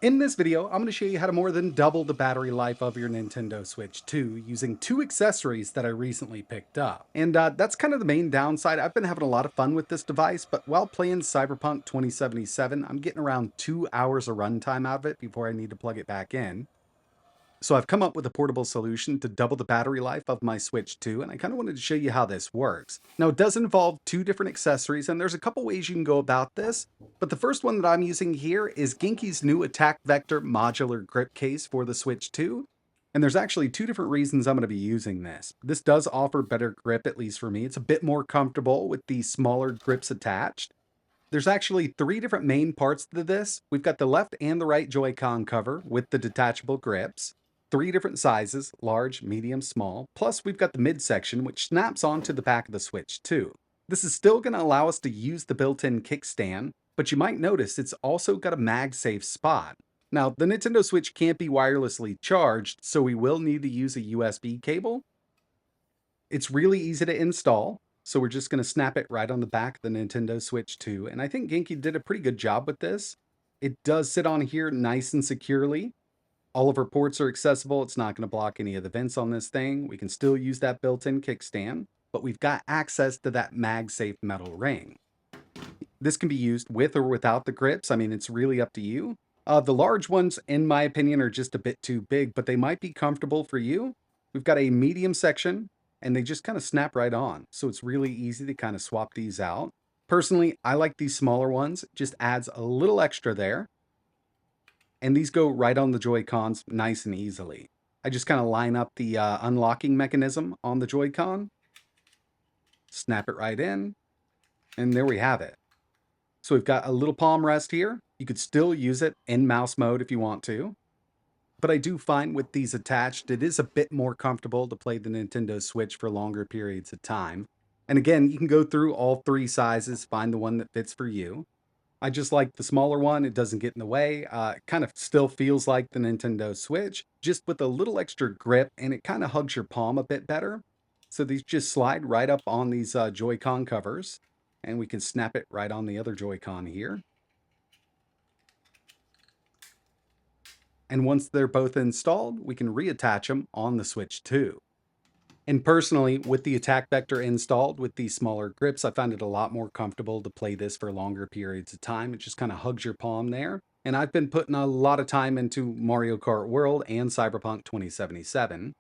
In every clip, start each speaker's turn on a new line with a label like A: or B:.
A: In this video, I'm going to show you how to more than double the battery life of your Nintendo Switch 2 using two accessories that I recently picked up. And that's kind of the main downside. I've been having a lot of fun with this device, but while playing Cyberpunk 2077, I'm getting around 2 hours of runtime out of it before I need to plug it back in. So I've come up with a portable solution to double the battery life of my Switch 2, and I kind of wanted to show you how this works. Now, it does involve two different accessories, and there's a couple ways you can go about this, but the first one that I'm using here is Genki's new Attack Vector modular grip case for the Switch 2. And there's actually two different reasons I'm going to be using this. This does offer better grip, at least for me. It's a bit more comfortable with the smaller grips attached. There's actually three different main parts to this. We've got the left and the right Joy-Con cover with the detachable grips, three different sizes, large, medium, small, plus we've got the midsection, which snaps onto the back of the Switch too. This is still going to allow us to use the built-in kickstand, but you might notice it's also got a MagSafe spot. Now, the Nintendo Switch can't be wirelessly charged, so we will need to use a USB cable. It's really easy to install. So we're just going to snap it right on the back of the Nintendo Switch 2. And I think Genki did a pretty good job with this. It does sit on here nice and securely. All of our ports are accessible. It's not going to block any of the vents on this thing. We can still use that built-in kickstand, but we've got access to that MagSafe metal ring. This can be used with or without the grips. I mean, it's really up to you. The large ones, in my opinion, are just a bit too big, but they might be comfortable for you. We've got a medium section, and they just kind of snap right on. So it's really easy to kind of swap these out. Personally, I like these smaller ones. It just adds a little extra there. And these go right on the Joy-Cons nice and easily. I just kind of line up the unlocking mechanism on the Joy-Con, snap it right in, and there we have it. So we've got a little palm rest here. You could still use it in mouse mode if you want to. But I do find with these attached, it is a bit more comfortable to play the Nintendo Switch for longer periods of time. And again, you can go through all three sizes, find the one that fits for you. I just like the smaller one. It doesn't get in the way. It kind of still feels like the Nintendo Switch, just with a little extra grip, and it kind of hugs your palm a bit better. So these just slide right up on these Joy-Con covers, and we can snap it right on the other Joy-Con here. And once they're both installed, we can reattach them on the Switch 2. And personally, with the attack vector installed with these smaller grips, I found it a lot more comfortable to play this for longer periods of time. It just kind of hugs your palm there. And I've been putting a lot of time into Mario Kart World and Cyberpunk 2077.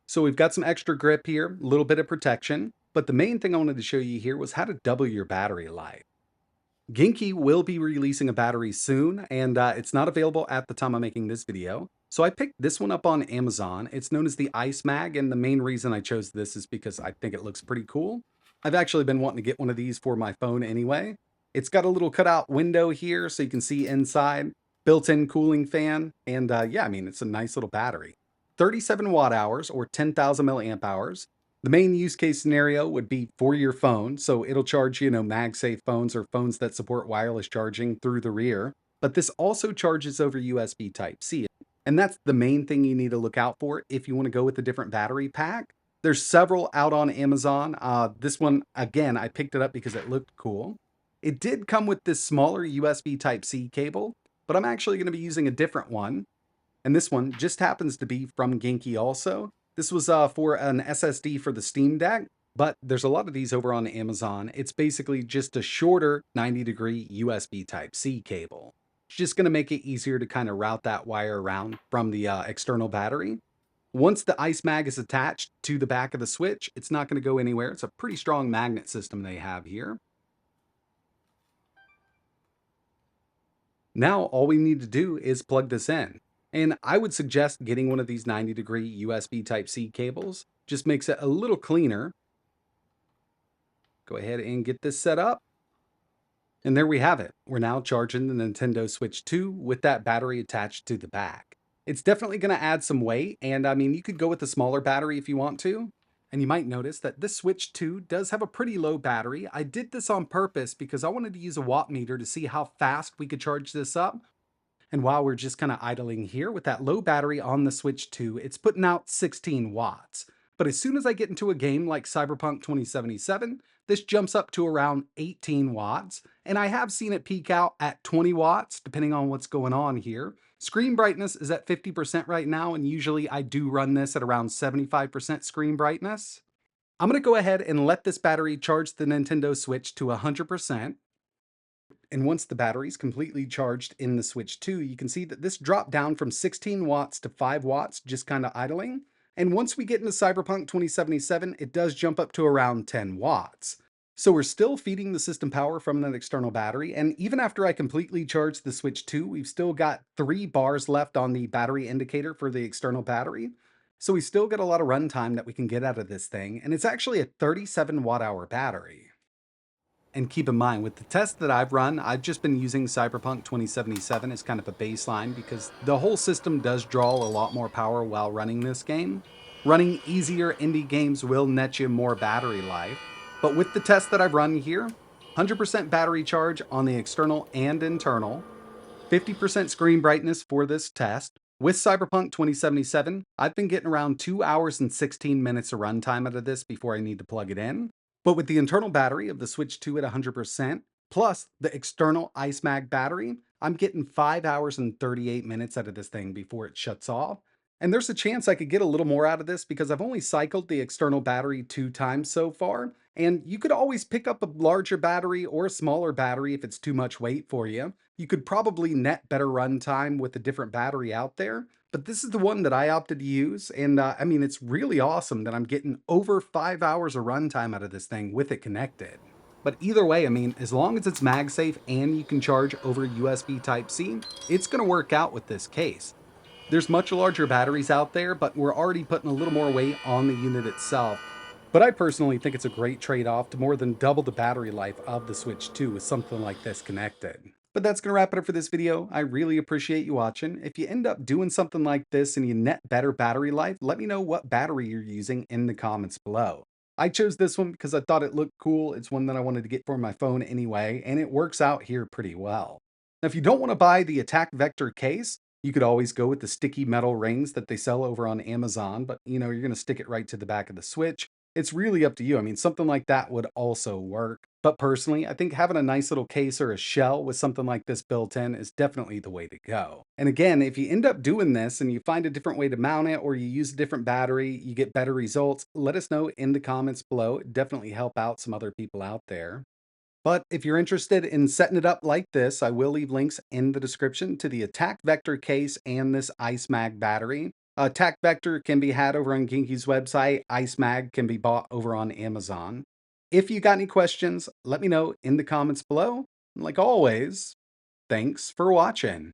A: So we've got some extra grip here, a little bit of protection. But the main thing I wanted to show you here was how to double your battery life. Genki will be releasing a battery soon, and it's not available at the time I'm making this video. So I picked this one up on Amazon. It's known as the Ice Mag, and the main reason I chose this is because I think it looks pretty cool. I've actually been wanting to get one of these for my phone anyway. It's got a little cutout window here so you can see inside, built-in cooling fan, and yeah, I mean, it's a nice little battery. 37 watt hours or 10,000 milliamp hours. The main use case scenario would be for your phone, so it'll charge, MagSafe phones or phones that support wireless charging through the rear. But this also charges over USB Type-C. And that's the main thing you need to look out for if you want to go with a different battery pack. There's several out on Amazon. This one, again, I picked it up because it looked cool. It did come with this smaller USB Type-C cable, but I'm actually going to be using a different one. And this one just happens to be from Genki also. This was for an SSD for the Steam Deck, but there's a lot of these over on Amazon. It's basically just a shorter 90-degree USB Type-C cable. It's just going to make it easier to kind of route that wire around from the external battery. Once the Ice Mag is attached to the back of the Switch, it's not going to go anywhere. It's a pretty strong magnet system they have here. Now, all we need to do is plug this in. And I would suggest getting one of these 90-degree USB Type-C cables. Just makes it a little cleaner. Go ahead and get this set up. And there we have it. We're now charging the Nintendo Switch 2 with that battery attached to the back. It's definitely going to add some weight, and I mean, you could go with a smaller battery if you want to. And you might notice that this Switch 2 does have a pretty low battery. I did this on purpose because I wanted to use a watt meter to see how fast we could charge this up. And while we're just kind of idling here with that low battery on the Switch 2, it's putting out 16 watts. But as soon as I get into a game like Cyberpunk 2077, this jumps up to around 18 watts, and I have seen it peak out at 20 watts, depending on what's going on here. Screen brightness is at 50% right now, and usually I do run this at around 75% screen brightness. I'm gonna go ahead and let this battery charge the Nintendo Switch to 100%. And once the battery's completely charged in the Switch 2, you can see that this dropped down from 16 watts to 5 watts, just kind of idling. And once we get into Cyberpunk 2077, it does jump up to around 10 watts. So we're still feeding the system power from that external battery, and even after I completely charge the Switch 2, we've still got 3 bars left on the battery indicator for the external battery. So we still get a lot of runtime that we can get out of this thing, and it's actually a 37 watt hour battery. And keep in mind, with the test that I've run, I've just been using Cyberpunk 2077 as kind of a baseline because the whole system does draw a lot more power while running this game. Running easier indie games will net you more battery life. But with the test that I've run here, 100% battery charge on the external and internal, 50% screen brightness for this test. With Cyberpunk 2077, I've been getting around 2 hours and 16 minutes of runtime out of this before I need to plug it in. But with the internal battery of the Switch 2 at 100%, plus the external Ice Mag battery, I'm getting 5 hours and 38 minutes out of this thing before it shuts off. And there's a chance I could get a little more out of this because I've only cycled the external battery 2 times so far. And you could always pick up a larger battery or a smaller battery if it's too much weight for you. You could probably net better runtime with a different battery out there, but this is the one that I opted to use. And I mean, it's really awesome that I'm getting over 5 hours of runtime out of this thing with it connected. But either way, I mean, as long as it's MagSafe and you can charge over USB Type-C, it's going to work out with this case. There's much larger batteries out there, but we're already putting a little more weight on the unit itself. But I personally think it's a great trade-off to more than double the battery life of the Switch 2 with something like this connected. But that's going to wrap it up for this video. I really appreciate you watching. If you end up doing something like this and you net better battery life, let me know what battery you're using in the comments below. I chose this one because I thought it looked cool. It's one that I wanted to get for my phone anyway, and it works out here pretty well. Now, if you don't want to buy the Attack Vector case, you could always go with the sticky metal rings that they sell over on Amazon, but you're going to stick it right to the back of the Switch. It's really up to you. I mean, something like that would also work. But personally, I think having a nice little case or a shell with something like this built in is definitely the way to go. And again, if you end up doing this and you find a different way to mount it or you use a different battery, you get better results, let us know in the comments below. It'd definitely help out some other people out there. But if you're interested in setting it up like this, I will leave links in the description to the Attack Vector case and this Ice Mag battery. Attack Vector can be had over on Genki's website. Ice Mag can be bought over on Amazon. If you got any questions, let me know in the comments below. And like always, thanks for watching.